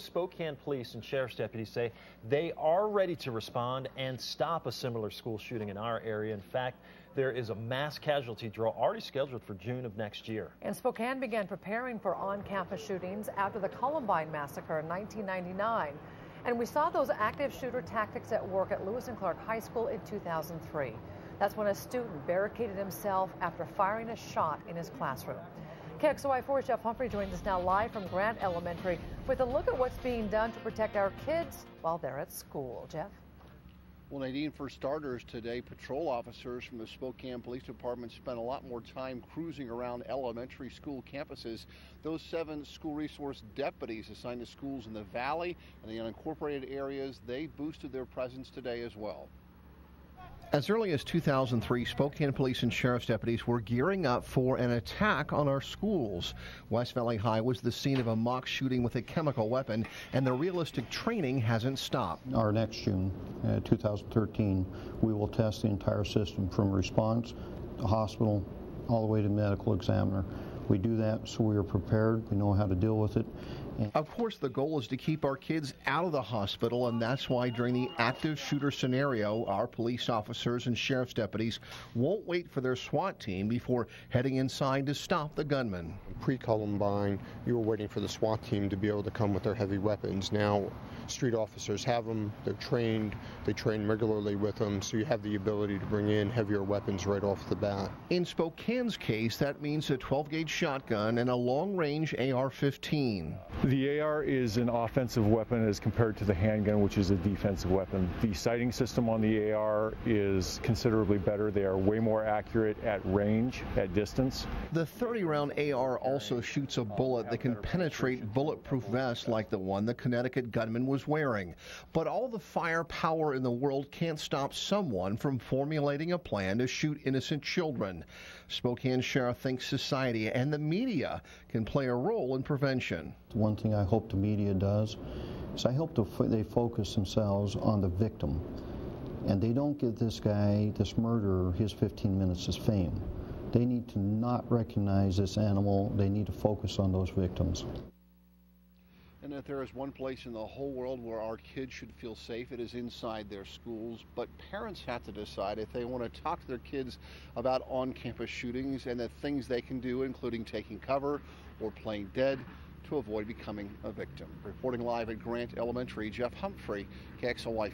Spokane police and sheriff's deputies say they are ready to respond and stop a similar school shooting in our area. In fact, there is a mass casualty drill already scheduled for June of next year. And Spokane began preparing for on-campus shootings after the Columbine massacre in 1999. And we saw those active shooter tactics at work at Lewis and Clark High School in 2003. That's when a student barricaded himself after firing a shot in his classroom. KXOI4's Jeff Humphrey joins us now live from Grant Elementary with a look at what's being done to protect our kids while they're at school. Jeff? Well, Nadine, for starters today, patrol officers from the Spokane Police Department spent a lot more time cruising around elementary school campuses. Those 7 school resource deputies assigned to schools in the valley and the unincorporated areas, they boosted their presence today as well. As early as 2003, Spokane police and sheriff's deputies were gearing up for an attack on our schools. West Valley High was the scene of a mock shooting with a chemical weapon, and the realistic training hasn't stopped. Our next June, 2013, we will test the entire system from response to hospital all the way to medical examiner. We do that so we are prepared, we know how to deal with it. Of course, the goal is to keep our kids out of the hospital, and that's why during the active shooter scenario, our police officers and sheriff's deputies won't wait for their SWAT team before heading inside to stop the gunman. Pre-Columbine, you were waiting for the SWAT team to be able to come with their heavy weapons. Now, street officers have them, they're trained, they train regularly with them, so you have the ability to bring in heavier weapons right off the bat. In Spokane's case, that means a 12-gauge shotgun and a long-range AR-15. The AR is an offensive weapon as compared to the handgun, which is a defensive weapon. The sighting system on the AR is considerably better. They are way more accurate at range, at distance. The 30-round AR also shoots a bullet that can penetrate bulletproof vests like the one the Connecticut gunman was wearing. But all the firepower in the world can't stop someone from formulating a plan to shoot innocent children. Spokane Sheriff thinks society and the media can play a role in prevention. One thing I hope the media does is I hope they focus themselves on the victim, and they don't give this guy, this murderer, his 15 minutes of fame. They need to not recognize this animal. They need to focus on those victims. And if there is one place in the whole world where our kids should feel safe, it is inside their schools. But parents have to decide if they want to talk to their kids about on-campus shootings and the things they can do, including taking cover or playing dead, to avoid becoming a victim. Reporting live at Grant Elementary, Jeff Humphrey, KXOI4.